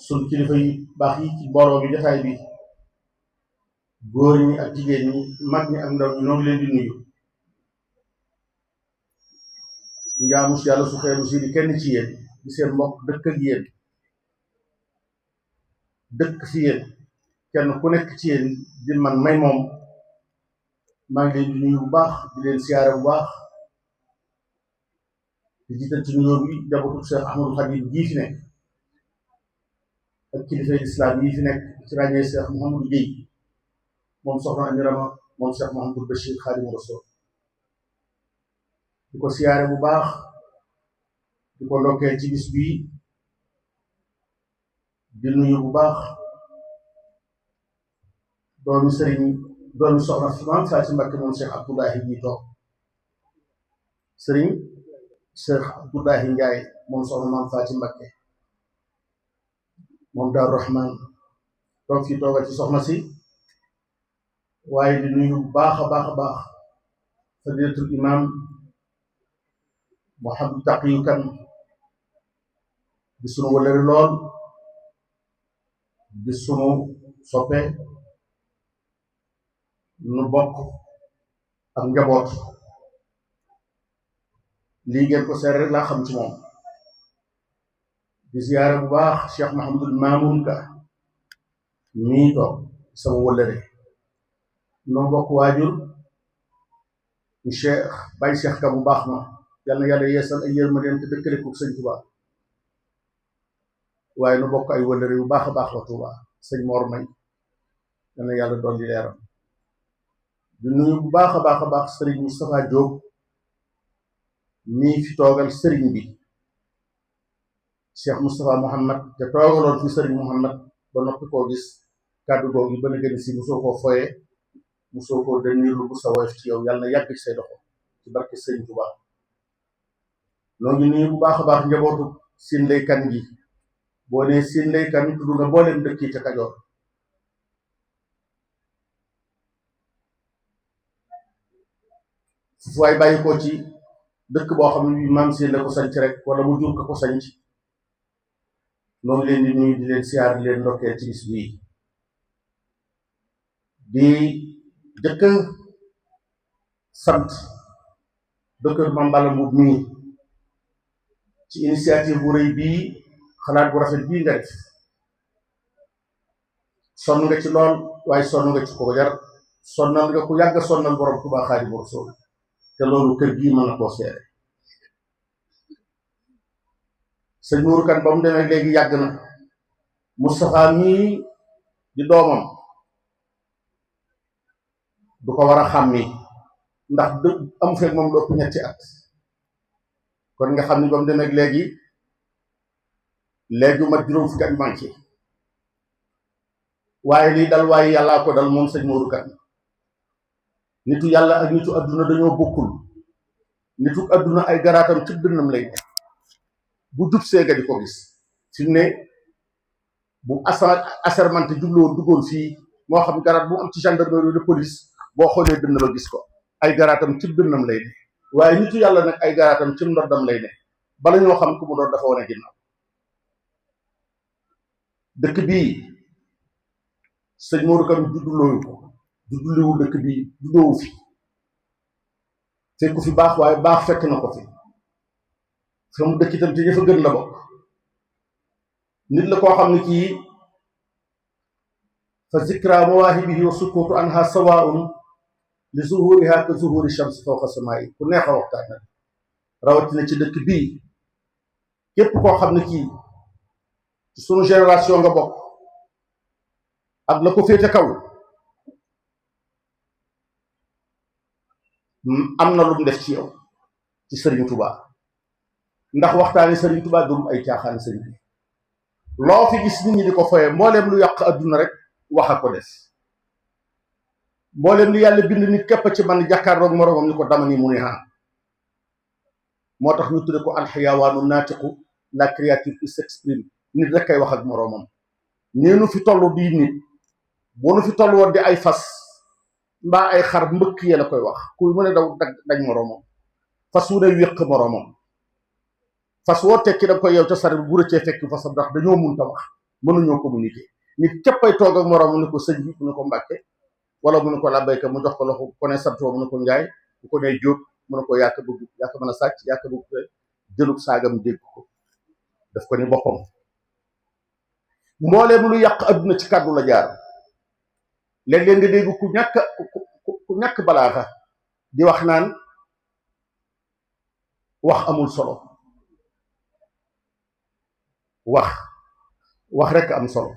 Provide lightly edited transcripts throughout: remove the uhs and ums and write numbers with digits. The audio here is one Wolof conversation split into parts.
sun kilifa yi baax yi ci mbooloo bi jotaay bi góor ñi ak jigéen ñi mag ñi ak ndaw ñi ñoo ngi leen di nuyu njaamu si yàlla su xeeru si di kenn ci yéen di seen mbokk dëkk ak yéen dëkk fi yéen kenn ku nekk ci yéen di man may moom maa ngi leen di nuyu bu baax di leen siyaare bu baax di jiital ci nuyoo bi njabootu Cheikh Ahmadou Khadim jii fi nekk ak kilifa islam yi fi nekk ci ràññee Cheikh Mouhamadou Guèye moom soxna Amirama moom Cheikh Mouhamadou Bachir Khadim Rasoul di ko siyaare bu baax di ko ndokkee ci bis bii di nuyu bu baax doomi soxna maam Faati Mbakke moom Cheikh Abdoulahi ñi toog sëriñ Cheikh Abdoulahi Ndiaye moom soxna maam Faati Mbakke moom Daaru Rahman toog fi toogal ci soxna si waaye di nuyu bu baax a baax a baax fadilatul imam Mouhamadou Taqiyu Kan di sunu wëllëri lool di sunu soppe nu bokk ak njaboot lii ngeen ko seere rek laa xam ci moom di ziyaare bu baax Cheikh Mahamadul Mamoun Ka mii toog sama wëllëre noo bokk waajur ñu Cheikh Baye Cheikh Ka bu baax ma yàlla yàlla yeesal ay yërmandeem te dëkkale ko sëñ Tuubaa waaye nu bokk ay wëllëre yu baax a baax la Tuubaa sëñ Mor May yàlla yàlla doon di leeram di nuyu bu baax a baax sëriñ Moustapha Diop mii fi toogal sëriñ bi Cheikh Moustapha Mouhamad te toogaloon fi sëriñ Mouhamad ba noppi koo gis kàddu googu yi ba na gën si mosoo koo foyee mosoo koo deniirlu bu sa woyof ci yow yàlla na yàgg ci say doxo ci barke sëriñ Tuubaa noo ngi nuyu bu baax a baax njabootu Sine Leye Kane gi boo nee Sine Leye Kane tudd nga booleem dëkk yi ca Kajoor fu waay bàyyi ko ci dëkk boo xam ne bi maam Sine la ko sanc rek wala mu jur ko sanc noonu leen di nuyu di leen siyaar di leen ndokkeel ci bis bii di jëkk sant docteur Mame Balla Mboup mii ci initiative bu rëy bii xalaat bu rafet bii nga def sonn nga ci lool waaye sonn nga ci ko jar sonnal nga ku yàgg sonnal borom Tuubaa Xaadimu Rasuul te loolu kër gii mën na koo seere sëñ Mourou Kane ba mu demee léegi yàgg na Moustapha mii di doomam du ko war a xàmmi ndax amu fekk moom lu ëpp ñetti at kon nga xam ni ba mu demee léegi mat juróom fukki at manqué waaye lii dal waaye yàllaa ko dal moom sëñ Mourou Kane nitu yàlla ak nitu adduna dañoo bokkul nitu adduna ay garaatam ci dënnam lay ne bu jub seega di ko gis fi mu ne bu assermenté jubloon duggoon fii moo xam garaat bu am ci gendarmerie de police boo xoolee dënn ba gis ko ay garaatam ci dënnam lay ne waaye nitu yàlla nag ay garaatam ci ndoddam lay ne bala ñoo xam ku mu doon dafa wane ginnaaw dëkk bii sëñ Mourou Kane juddulooyu ko judduliwu dëkk bii juddoowu fi fekku fi baax waaye baax fekk na ko fi fa mu dëkk itam te ña fa gën la bokk nit la koo xam ne kii fa zikra mawaahibihi wa sukuutu anha sawaa'un li zuhuriha ka zuhuri shams fawqa samaa'i ku neex a waxtaan nag rawatina ci dëkk bii képp koo xam ne kii ci sunu génération nga bokk ak la ko féete kaw am na lu mu def ci yow ci Serigne Touba ndax waxtaane Serigne Touba dum ay caaxaan Serigne bi loo fi gis nit ñi di ko foye mbooleem lu yàq adduna rek wax a ko def mbooleem lu yàlla bind nit képp ci man jàkkaarloog moroomam ni ko dama ni mu ne haan moo tax ñu tudde ko alxayawaanu naatiqu la créature qui s'exprime nit rek kay wax ak moroomam neenu fi toll bii nit boo nu fi toll woon di ay fas mbaa ay xar mbëkk yee la koy wax kuy mën a daw dañ moroomam fas wu ne wéq moroomam fas woo tekki da koy yow ca sare bu rëccee fekk fasam ndax dañoo mun ta wax mënuñoo communiquer. nit képpay toog ak moroom mu ne ko sëñ bi mu ne ko Mbàkke wala mu ne ko labbayka mu jox ko loxo ko ne sant mu ne ko Njaay bu ko ne Jóob mu ne ko yàq bëgg yàq mën a sàcc yàq bëgg jëlub saagam dégg ko daf ko ni boppam. mbooleem lu yàq adduna ci kàddu la jaar. léeg-léeg nga dégg ku ñàkk balaaxa di wax naan wax amul solo. wax rek am solo.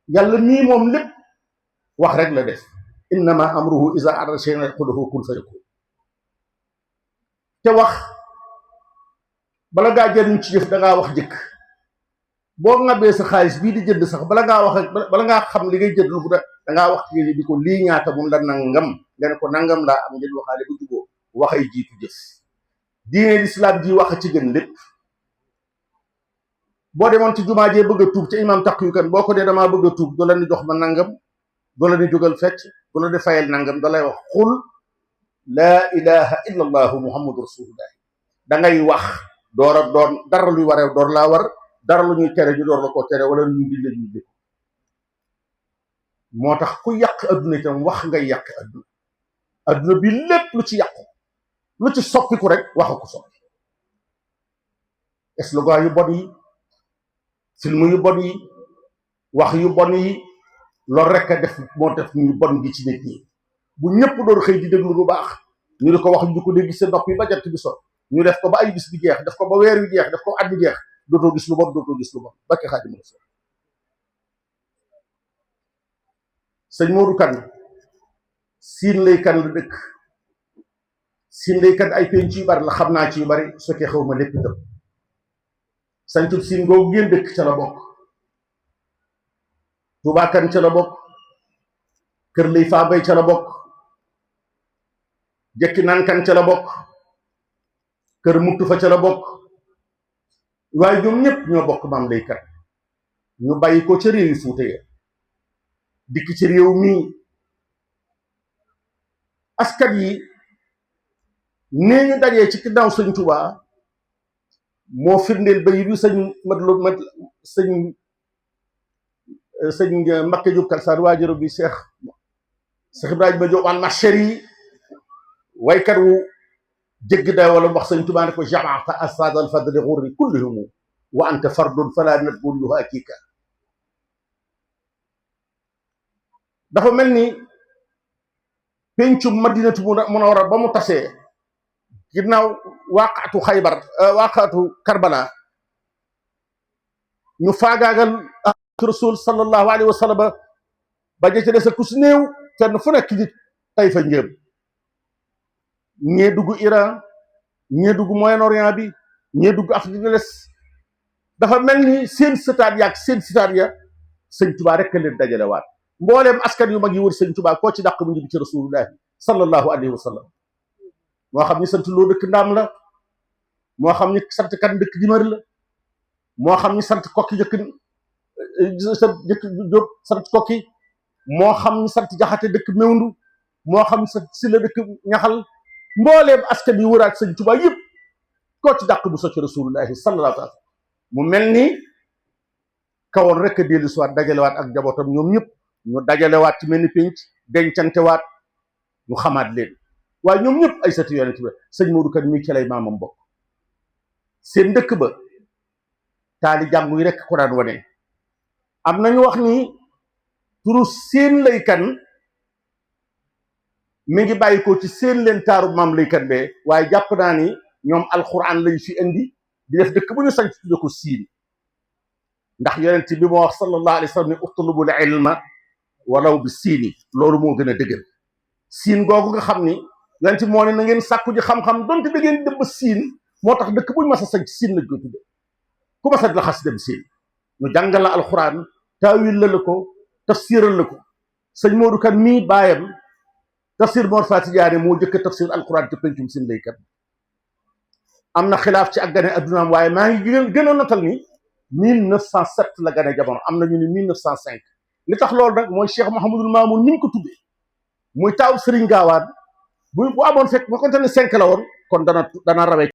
yàlla nii moom lépp wax rek la def. innama amruhu iza arada shay'an yaqulu kun fayakun. te wax bala ngaa jëriñ ci jëf dangaa wax jëkk. boo ngabee sa xaalis bii di jënd sax bala ngaa xam li ngay jënd lu da dangaa wax ci di ko lii ñaata mun la nangam nga ne ko nangam laa am ngeen waxaale bu juboo waxay jiitu jëf. diine lislaam ji wax ci gën lépp. boo demoon ci jumaa jee bëgg a tuub ca imam taq yu kan boo ko dee damaa bëgg a tuub doo la ni jox ma nangam doo la ni jógal fecc doo la ni fayal nangam da lay wax xul laa ilaha illa allahu muhammadu rasulullah. da ngay wax door a doon dara luy waree door laa war dara lu ñuy tere ñu door la ko tere wala lu ñu di leen ñu dégg. moo tax ku yàq adduna itam wax ngay yàq adduna. adduna bi lépp lu ci yàqu lu ci soppiku rek waxa ko soppi. slogan yu bon yi film yu bon yi wax yu bon yi loolu rek a def moo def ñu bon gi ci nit ñi. bu ñëpp doon xëy di déglu lu baax ñu di ko wax ñu ko dégg seen nopp yi ba jant bi so ñu def ko ba ay bis bi jeex def ko ba weer wi jeex def ko at bi jeex dootoo gis lu bon dootoo gis lu bon bakki Xaadimu Rasuul. sëñ Modou Kane siin lay kan la dëkk. siin lay kan ay penc yu bari la xam naa ci yu bari su fekkee xaw ma lépp itam. sañtub siin googu ngeen dëkk ca la bokk. Touba Kane ca la bokk. kër lay faa bay ca la bokk. jekki naan kan ca la bokk. kër muttu fa ca la bokk. waaye ñoom ñëpp ñoo bokk maam lay kan. ñu bàyyi ko ca réew yi Fuuta ya dikk ci réew mii. askan yi nee ñu dajee ci ginnaaw sëñ Touba moo firndeel bay bi sëñ Mbakke Jóob Kalsaan waajaro bi Cheikh Ibrahima Jóob al Machari waykat wu jégg day wala wax sëñ Touba ne ko jamaata asad al fadli xurri kullihum wa anta fardun fala nadbul yuhakika. dafa mel ni pencum Madinatu Munawwara ba mu tasee ginnaaw waaqatu Xaybar waaqatu Karbala ñu faagaagal rasul sallallahu alayhi wa sallam ba jëcc des a kus néew fenn fu nekk nit tay fa njëm. ñee dugg Iran ñee dugg Moyen-Orient bi ñee dugg Afrique de l'Est. dafa mel ni seen sëtaat yaak seen sëtaat ya sëñ Tuubaa rek leen dajale waat. mbooleem askan yu mag yi wër sëñ Tuubaa koo ci dàq mu ngi ci rasulullahi sallallahu alayhi wa sallam. moo xam ni sant loo dëkk ndaam la moo xam ni sant kan dëkk jimër la moo xam ni sant kokki jëkk jóob sant kokki moo xam ni sant jaxate dëkk mewndu moo xam ni sant si la dëkk ñaxal. mbooleem askan yi wëraat sëñ Tuubaa yëpp koo ci dàq bu so ci rasulullahi sallallahu alayhi wa sallam. mu mel ni kawoon rek a dellu si waat dajalewaat ak njabootam ñoom ñëpp ñu dajalewaat ci mel ni pénc dencantewaat ñu xamaat leen. waaye ñoom ñëpp ay sati yonent bi sëñ Modou Kane mii ci lay maamam bokk. seen dëkk ba taali jàngu yi rek ko daan wane. am nañu wax ni turu seen lay kan mi ngi bàyyi ko ci seen leen taaru maam lay kan bee waaye jàpp naa ni ñoom alxuraan lañ fi indi di def dëkk bu ñu sañ tudde ko siin. ndax yonent bi moo wax sallallahu alayhi wa sallam ni utlubul ilma walaw bi siini. loolu moo gën a dëgër. siin googu nga xam ni yonent moo ne na ngeen sàkku ji xam-xam donte da ngeen dem ba siin moo tax dëkk buñ mas a sañ siin lañ ko tudde. ku mas a la xas dem siin ñu jàngal la alxuraan taawil la ko tafsiral la ko. sëñ Modou Kane mii baayam tafsir Mor Fati Jaane moo jëkk a tafsir alxuraan ci pencum siin lay kat. am na xilaaf ci ak gane addunaam waaye maa ngi gën a notal ni 1907 la gane jamono am na ñu ni 1905. li tax loolu nag mooy Cheikh Mouhamadul Mamoun ni mu ko tuddee muy taaw Serigne Gaawaan bu amoon fekk bu ko ne 5 la woon kon dana rawee